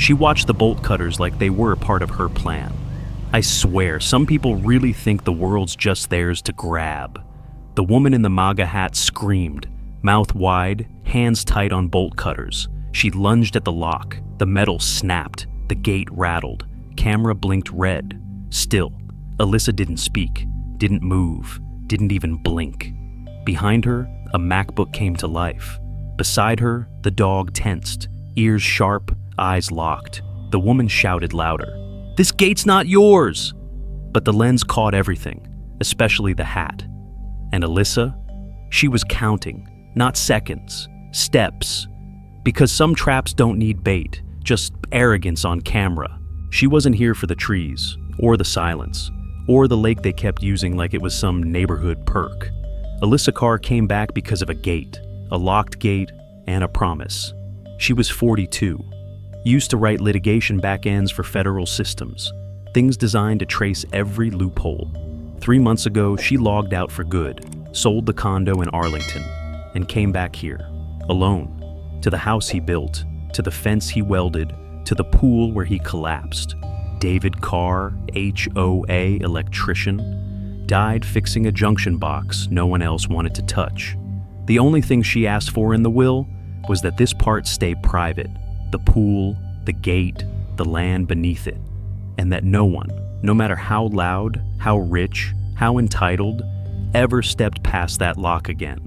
She watched the bolt cutters like they were part of her plan. I swear, some people really think the world's just theirs to grab. The woman in the MAGA hat screamed, mouth wide, hands tight on bolt cutters. She lunged at the lock. The metal snapped. The gate rattled. Camera blinked red. Still, Alyssa didn't speak, didn't move, didn't even blink. Behind her, a MacBook came to life. Beside her, the dog tensed, ears sharp, eyes locked. The woman shouted louder, "This gate's not yours!" But the lens caught everything, especially the hat. And Alyssa? She was counting, not seconds, steps. Because some traps don't need bait, just arrogance on camera. She wasn't here for the trees, or the silence, or the lake they kept using like it was some neighborhood perk. Alyssa Carr came back because of a gate, a locked gate, and a promise. She was 42, used to write litigation backends for federal systems, things designed to trace every loophole. 3 months ago, she logged out for good, sold the condo in Arlington, and came back here, alone, to the house he built, to the fence he welded, to the pool where he collapsed. David Carr, HOA electrician, died fixing a junction box no one else wanted to touch. The only thing she asked for in the will was that this part stay private, the pool, the gate, the land beneath it, and that no one, no matter how loud, how rich, how entitled, ever stepped past that lock again.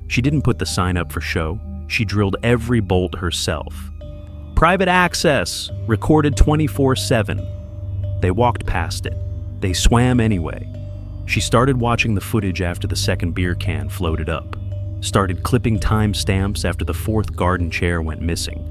She didn't put the sign up for show. She drilled every bolt herself. Private access, recorded 24/7. They walked past it. They swam anyway. She started watching the footage after the second beer can floated up. Started clipping timestamps after the fourth garden chair went missing.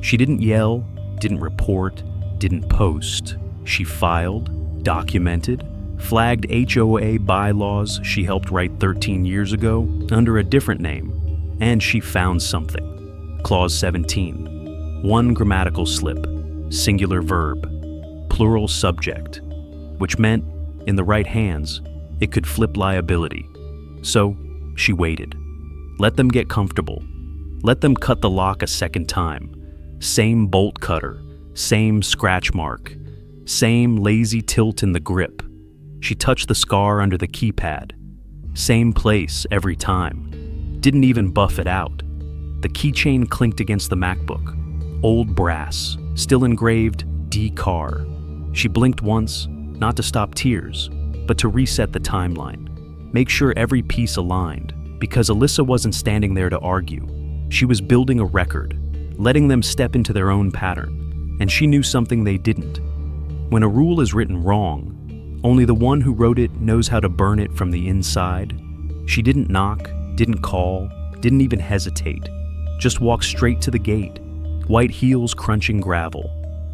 She didn't yell, didn't report, didn't post. She filed, documented, flagged HOA bylaws she helped write 13 years ago under a different name, and she found something. Clause 17. One grammatical slip, singular verb, plural subject, which meant, in the right hands, it could flip liability. So, she waited. Let them get comfortable. Let them cut the lock a second time. Same bolt cutter, same scratch mark, same lazy tilt in the grip. She touched the scar under the keypad. Same place every time. Didn't even buff it out. The keychain clinked against the MacBook. Old brass, still engraved D. Carr. She blinked once, not to stop tears, but to reset the timeline. Make sure every piece aligned, because Alyssa wasn't standing there to argue. She was building a record, letting them step into their own pattern, and she knew something they didn't. When a rule is written wrong, only the one who wrote it knows how to burn it from the inside. She didn't knock, didn't call, didn't even hesitate. Just walked straight to the gate, white heels crunching gravel,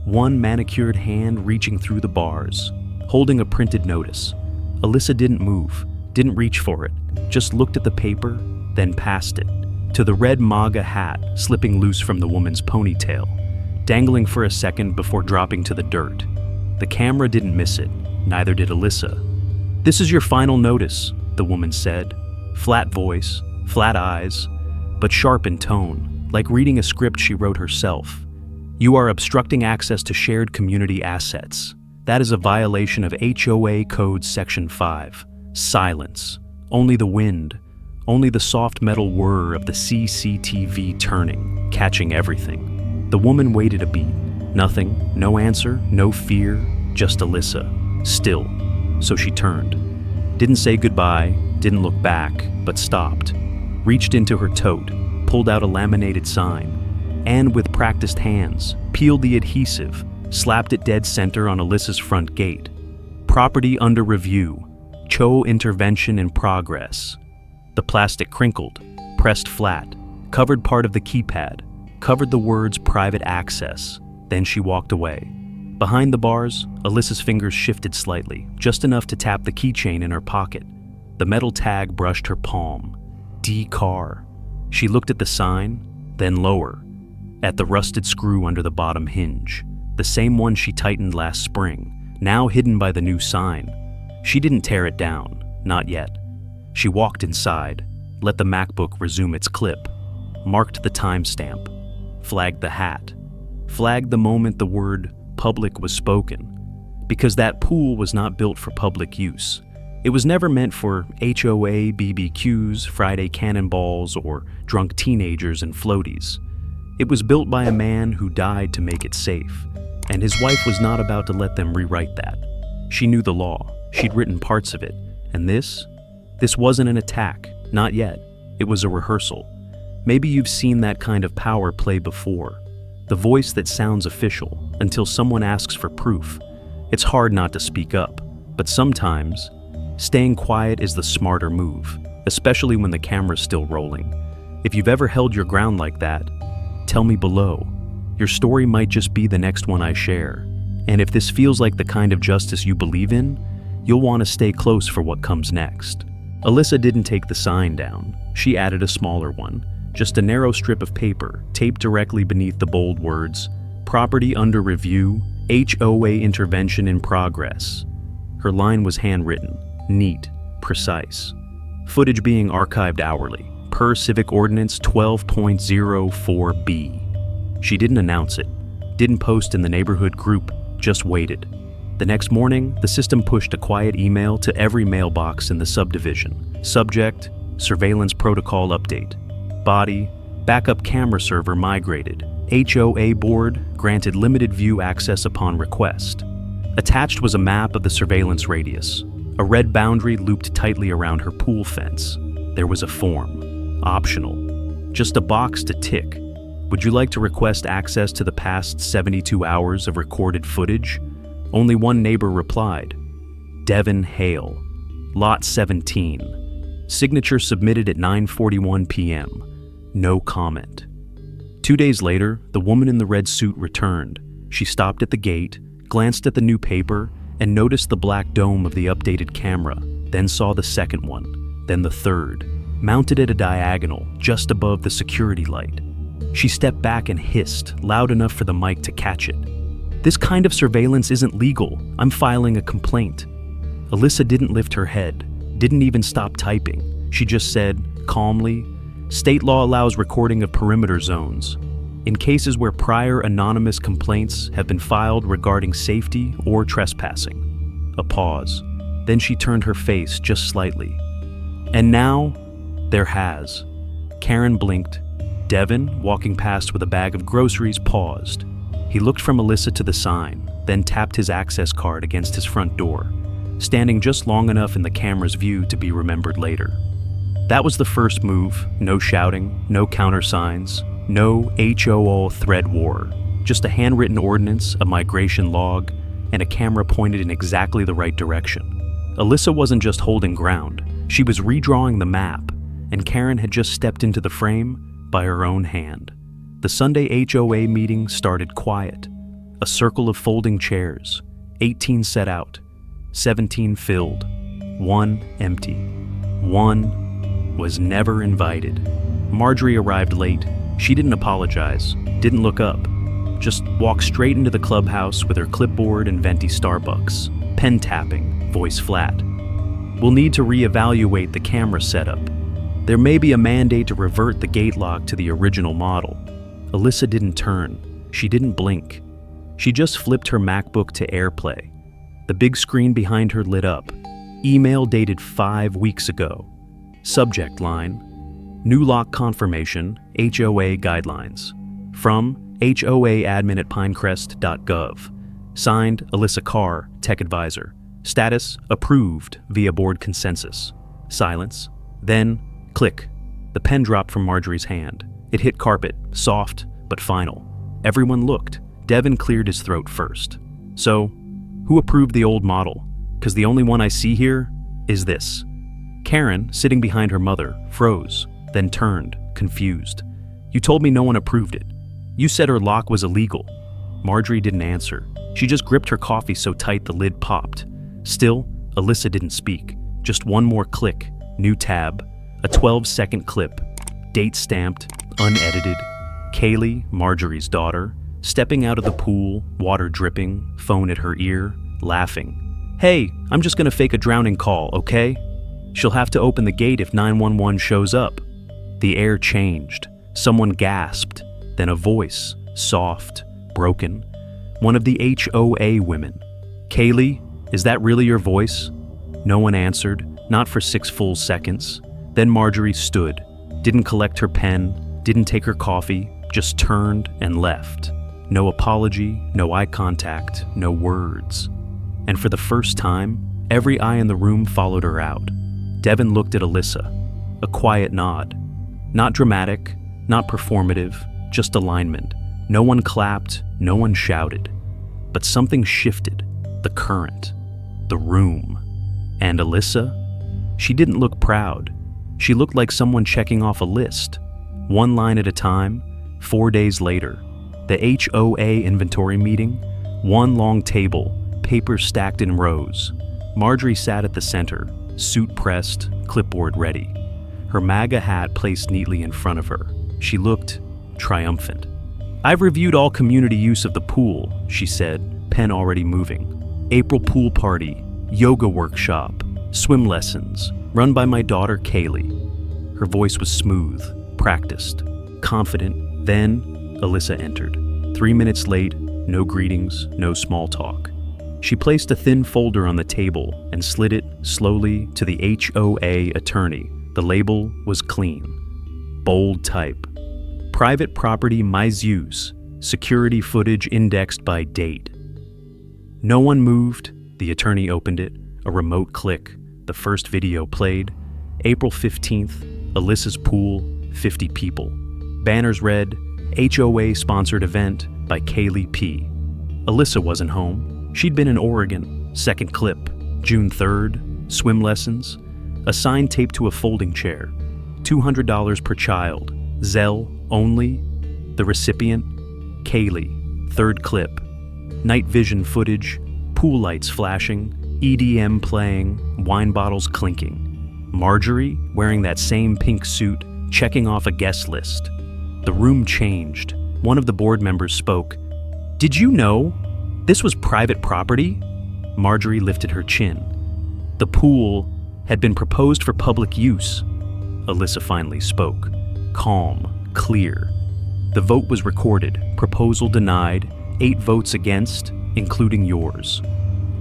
one manicured hand reaching through the bars, holding a printed notice. Alyssa didn't move, didn't reach for it, just looked at the paper, then passed it, to the red MAGA hat slipping loose from the woman's ponytail, dangling for a second before dropping to the dirt. The camera didn't miss it, neither did Alyssa. "This is your final notice," the woman said. Flat voice, flat eyes, but sharp in tone, like reading a script she wrote herself. "You are obstructing access to shared community assets. That is a violation of HOA Code Section 5. Silence. Only the wind. Only the soft metal whir of the CCTV turning, catching everything." The woman waited a beat. Nothing, no answer, no fear, just Alyssa. Still. So she turned. Didn't say goodbye, didn't look back, but stopped. Reached into her tote, pulled out a laminated sign, and with practiced hands, peeled the adhesive, slapped it dead center on Alyssa's front gate. "Property under review. Cho intervention in progress." The plastic crinkled, pressed flat, covered part of the keypad, covered the words private access. Then she walked away. Behind the bars, Alyssa's fingers shifted slightly, just enough to tap the keychain in her pocket. The metal tag brushed her palm. D. Carr. She looked at the sign, then lower, at the rusted screw under the bottom hinge, the same one she tightened last spring, now hidden by the new sign. She didn't tear it down, not yet. She walked inside, let the MacBook resume its clip, marked the timestamp, flagged the hat, flagged the moment the word public was spoken, because that pool was not built for public use. It was never meant for HOA BBQs, Friday cannonballs, or drunk teenagers and floaties. It was built by a man who died to make it safe, and his wife was not about to let them rewrite that. She knew the law. She'd written parts of it. And this wasn't an attack. Not yet. It was a rehearsal. Maybe you've seen that kind of power play before. The voice that sounds official until someone asks for proof. It's hard not to speak up, but sometimes staying quiet is the smarter move, especially when the camera's still rolling. If you've ever held your ground like that, tell me below. Your story might just be the next one I share. And if this feels like the kind of justice you believe in, you'll want to stay close for what comes next. Alyssa didn't take the sign down. She added a smaller one, just a narrow strip of paper taped directly beneath the bold words, "Property under review, HOA intervention in progress." Her line was handwritten, neat, precise. Footage being archived hourly, per Civic Ordinance 12.04b. She didn't announce it, didn't post in the neighborhood group, just waited. The next morning, the system pushed a quiet email to every mailbox in the subdivision. Subject, surveillance protocol update. Body, backup camera server migrated. HOA board granted limited view access upon request. Attached was a map of the surveillance radius. A red boundary looped tightly around her pool fence. There was a form. Optional. Just a box to tick. Would you like to request access to the past 72 hours of recorded footage? Only one neighbor replied. Devin Hale. Lot 17. Signature submitted at 9:41 p.m. No comment. 2 days later, the woman in the red suit returned. She stopped at the gate, glanced at the new paper, and noticed the black dome of the updated camera, then saw the second one, then the third, mounted at a diagonal just above the security light. She stepped back and hissed, loud enough for the mic to catch it. "This kind of surveillance isn't legal. I'm filing a complaint." Alyssa didn't lift her head, didn't even stop typing. She just said, calmly, "State law allows recording of perimeter zones. In cases where prior anonymous complaints have been filed regarding safety or trespassing." A pause. Then she turned her face just slightly. "And now, there has." Karen blinked. Devin, walking past with a bag of groceries, paused. He looked from Alyssa to the sign, then tapped his access card against his front door, standing just long enough in the camera's view to be remembered later. That was the first move. No shouting, no countersigns, no HOA thread war. Just a handwritten ordinance, a migration log, and a camera pointed in exactly the right direction. Alyssa wasn't just holding ground. She was redrawing the map, and Karen had just stepped into the frame by her own hand. The Sunday HOA meeting started quiet. A circle of folding chairs, 18 set out, 17 filled, 1 empty. 1 was never invited. Marjorie arrived late. She didn't apologize, didn't look up, just walked straight into the clubhouse with her clipboard and venti Starbucks, pen tapping, voice flat. "We'll need to reevaluate the camera setup. There may be a mandate to revert the gate lock to the original model." Alyssa didn't turn. She didn't blink. She just flipped her MacBook to AirPlay. The big screen behind her lit up. Email dated 5 weeks ago. Subject line, "New lock confirmation, HOA guidelines." From HOAadmin@pinecrest.gov. Signed, Alyssa Carr, Tech Advisor. Status, approved via board consensus. Silence. Then, click. The pen dropped from Marjorie's hand. It hit carpet, soft but final. Everyone looked. Devin cleared his throat first. "So, who approved the old model? 'Cause the only one I see here is this." Karen, sitting behind her mother, froze, then turned, confused. "You told me no one approved it. You said her lock was illegal." Marjorie didn't answer. She just gripped her coffee so tight the lid popped. Still, Alyssa didn't speak. Just one more click, new tab, a 12-second clip, date stamped, unedited. Kaylee, Marjorie's daughter, stepping out of the pool, water dripping, phone at her ear, laughing. "Hey, I'm just gonna fake a drowning call, okay? She'll have to open the gate if 911 shows up." The air changed. Someone gasped, then a voice, soft, broken. One of the HOA women. "Kaylee, is that really your voice?" No one answered, not for 6 full seconds. Then Marjorie stood, didn't collect her pen, didn't take her coffee, just turned and left. No apology, no eye contact, no words. And for the first time, every eye in the room followed her out. Devin looked at Alyssa. A quiet nod. Not dramatic, not performative, just alignment. No one clapped, no one shouted. But something shifted. The current. The room. And Alyssa? She didn't look proud. She looked like someone checking off a list. One line at a time, 4 days later. The HOA inventory meeting. One long table, papers stacked in rows. Marjorie sat at the center, suit pressed, clipboard ready. Her MAGA hat placed neatly in front of her. She looked triumphant. "I've reviewed all community use of the pool," she said, pen already moving. "April pool party, yoga workshop, swim lessons, run by my daughter Kaylee." Her voice was smooth, practiced, confident. Then Alyssa entered. 3 minutes late, no greetings, no small talk. She placed a thin folder on the table and slid it slowly to the HOA attorney. The label was clean. Bold type. Private property misuse. Security footage indexed by date. No one moved. The attorney opened it. A remote click. The first video played. April 15th, Alyssa's pool, 50 people. Banners read, HOA-sponsored event by Kaylee P. Alyssa wasn't home. She'd been in Oregon. Second clip, June 3rd, swim lessons. A sign taped to a folding chair. $200 per child. Zelle only. The recipient, Kaylee. Third clip. Night vision footage. Pool lights flashing. EDM playing. Wine bottles clinking. Marjorie, wearing that same pink suit, checking off a guest list. The room changed. One of the board members spoke. "Did you know this was private property?" Marjorie lifted her chin. "The pool had been proposed for public use." Alyssa finally spoke. Calm, clear. The vote was recorded. Proposal denied. 8 votes against, including yours.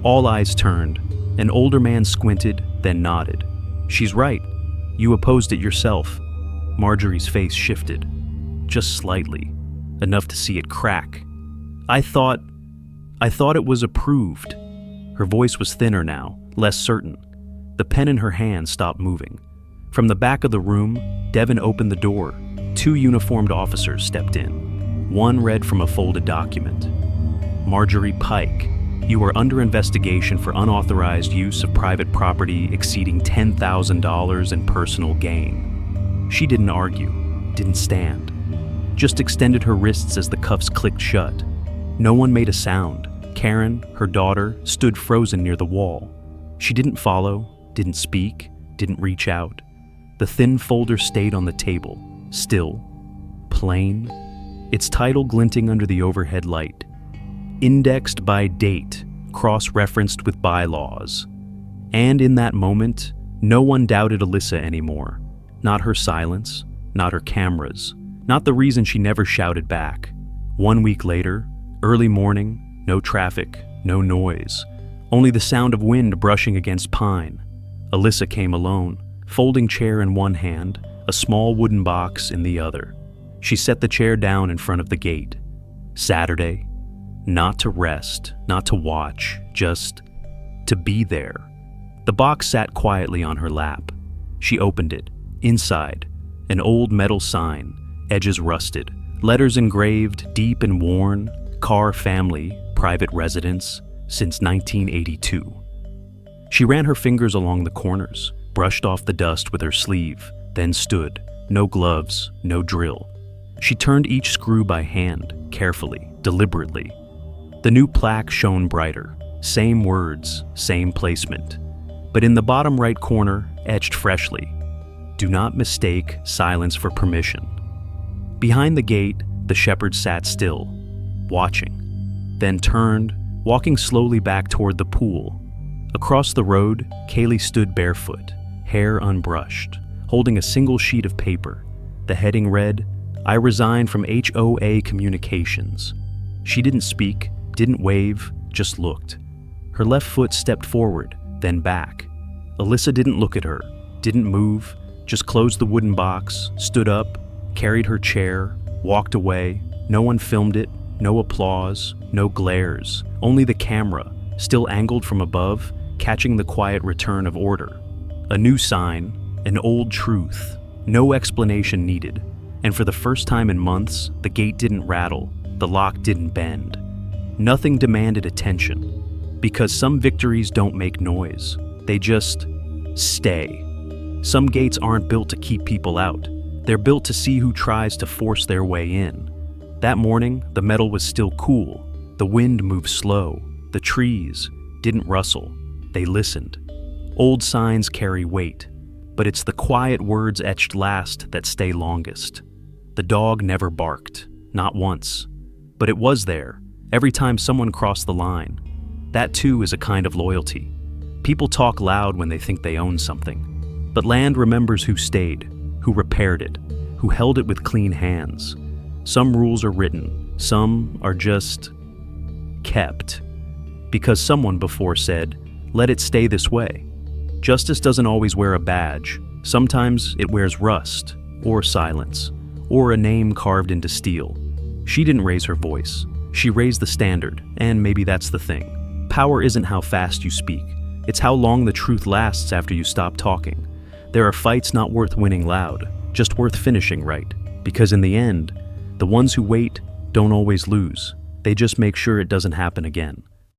All eyes turned. An older man squinted, then nodded. "She's right. You opposed it yourself." Marjorie's face shifted. Just slightly. Enough to see it crack. I thought it was approved." Her voice was thinner now, less certain. The pen in her hand stopped moving. From the back of the room, Devin opened the door. 2 uniformed officers stepped in. One read from a folded document. "Marjorie Pike, you are under investigation for unauthorized use of private property exceeding $10,000 in personal gain." She didn't argue, didn't stand. Just extended her wrists as the cuffs clicked shut. No one made a sound. Karen, her daughter, stood frozen near the wall. She didn't follow, didn't speak, didn't reach out. The thin folder stayed on the table, still, plain, its title glinting under the overhead light. Indexed by date, cross-referenced with bylaws. And in that moment, no one doubted Alyssa anymore. Not her silence, not her cameras, not the reason she never shouted back. 1 week later, early morning, no traffic, no noise, only the sound of wind brushing against pine. Alyssa came alone, folding chair in one hand, a small wooden box in the other. She set the chair down in front of the gate. Saturday, not to rest, not to watch, just to be there. The box sat quietly on her lap. She opened it. Inside, an old metal sign, edges rusted, letters engraved, deep and worn, Carr family, private residence, since 1982. She ran her fingers along the corners, brushed off the dust with her sleeve, then stood, no gloves, no drill. She turned each screw by hand, carefully, deliberately. The new plaque shone brighter, same words, same placement. But in the bottom right corner, etched freshly, "Do not mistake silence for permission." Behind the gate, the shepherd sat still, watching, then turned, walking slowly back toward the pool. Across the road, Kaylee stood barefoot, hair unbrushed, holding a single sheet of paper. The heading read, "I resign from HOA Communications." She didn't speak, didn't wave, just looked. Her left foot stepped forward, then back. Alyssa didn't look at her, didn't move, just closed the wooden box, stood up, carried her chair, walked away. No one filmed it, no applause, no glares, only the camera, still angled from above, catching the quiet return of order. A new sign, an old truth, no explanation needed. And for the first time in months, the gate didn't rattle, the lock didn't bend. Nothing demanded attention, because some victories don't make noise, they just stay. Some gates aren't built to keep people out, they're built to see who tries to force their way in. That morning, the metal was still cool, the wind moved slow, the trees didn't rustle, they listened. Old signs carry weight, but it's the quiet words etched last that stay longest. The dog never barked, not once, but it was there, every time someone crossed the line. That too is a kind of loyalty. People talk loud when they think they own something, but land remembers who stayed, who repaired it, who held it with clean hands. Some rules are written, some are just kept. Because someone before said, let it stay this way. Justice doesn't always wear a badge. Sometimes it wears rust, or silence, or a name carved into steel. She didn't raise her voice. She raised the standard, and maybe that's the thing. Power isn't how fast you speak. It's how long the truth lasts after you stop talking. There are fights not worth winning loud, just worth finishing right. Because in the end, the ones who wait don't always lose. They just make sure it doesn't happen again.